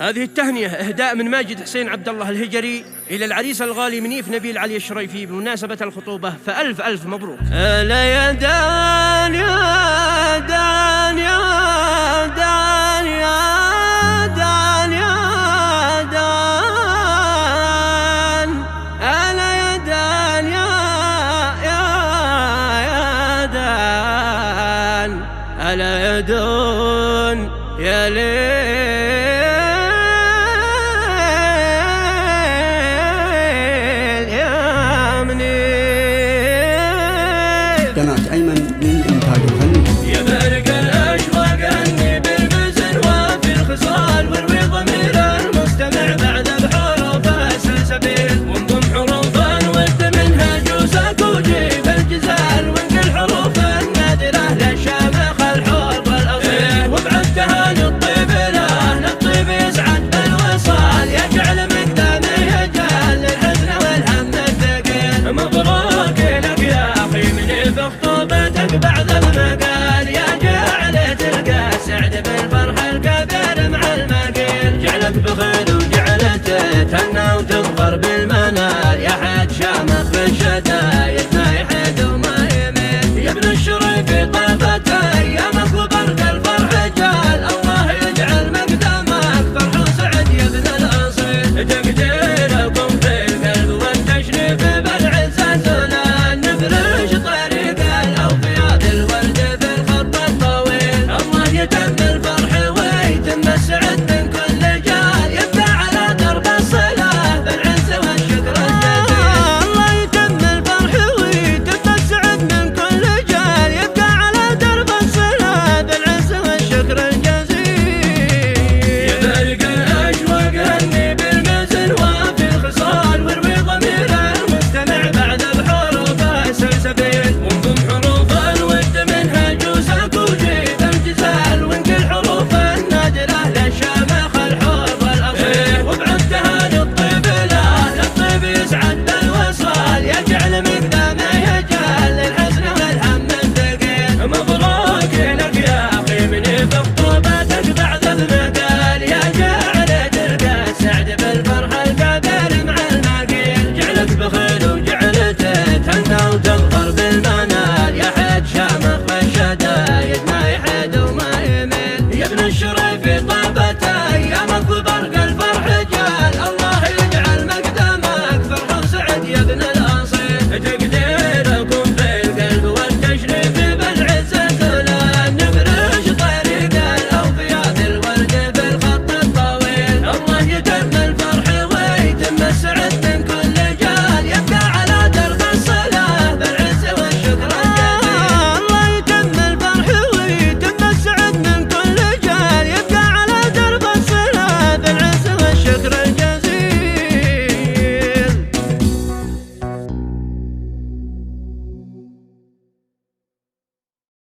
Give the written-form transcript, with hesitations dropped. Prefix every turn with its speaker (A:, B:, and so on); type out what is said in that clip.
A: هذه التهنئة إهداء من ماجد حسين عبد الله الهجري إلى العريس الغالي منيف نبيل علي الشريفي بمناسبة الخطوبة، فألف ألف مبروك.
B: هلا يا دان يا دان يا دان يا دان يا دان، هلا يا دان يا دان، هلا يا دون يا ليل
C: قناة أيمن للإنتاج الفني.
B: يا بارق الأشواق أني بالمزن وفي الخصال واروي ضمير المستمع بعد بحروف السلسبيل، وانضم حروفا ود منها جوسك وجيب الجزال، وانقل حروف النادرة للشامخ الحرب الأصيل، وابعد تهاني الطيب له الطيب يسعد بالوصال، يجعل مقدامه يجعل للحزن والهم الثقيل. مبروك لك يا أخي من بخطوبتك بعد المقال، يا جعل تلقى سعد بالفرح الكبير مع المقيل، جعلك بخير وجعلت تهنى وتظفر بالمنال، يا حد شامخ بالشدايد ما يحد وما يميل، يا ابن الشريف طابت ايامك وبرد الفرح جال، الله يجعل مقدامك فرح وسعد يا ابن الاصيل، تقديركم في القلب والتشريف بالعزة زلال، نفرش طريق الاوفياء الورد في الخط الطويل، الله يتم الفرح ويتم السعد من كل جال، يبقى على درب الصلاة بالعز والشكر الجزيل. الله يتم الفرح ويتم السعد من كل جال، يبقى على درب الصلاة بالعز والشكر الجزيل. يا بارق الاشواق هني بالمزن وفي الخصال واروي ضمير المستمع بعد بحروف السلسبيل، وانضم حروف الود منها جوسك وجيب الجزال، وانقل حروف النادرة للشامخ الحرب الأصيل، وابعد تهاني الطيب له الطيب يسعد بالوصال، يجعل مقدامه يجعل للحزن والهم الثقيل. مبروك لك يا أخي من بخطوبتك بعد المقال، يا جعل تلقى سعد بالفرح الكبير مع المقيل، جعلك بخير وجعلت تهنى وتظفر بالمنال، يا حد شامخ بالشدايد ما يحد وما يميل، يا ابن الشريف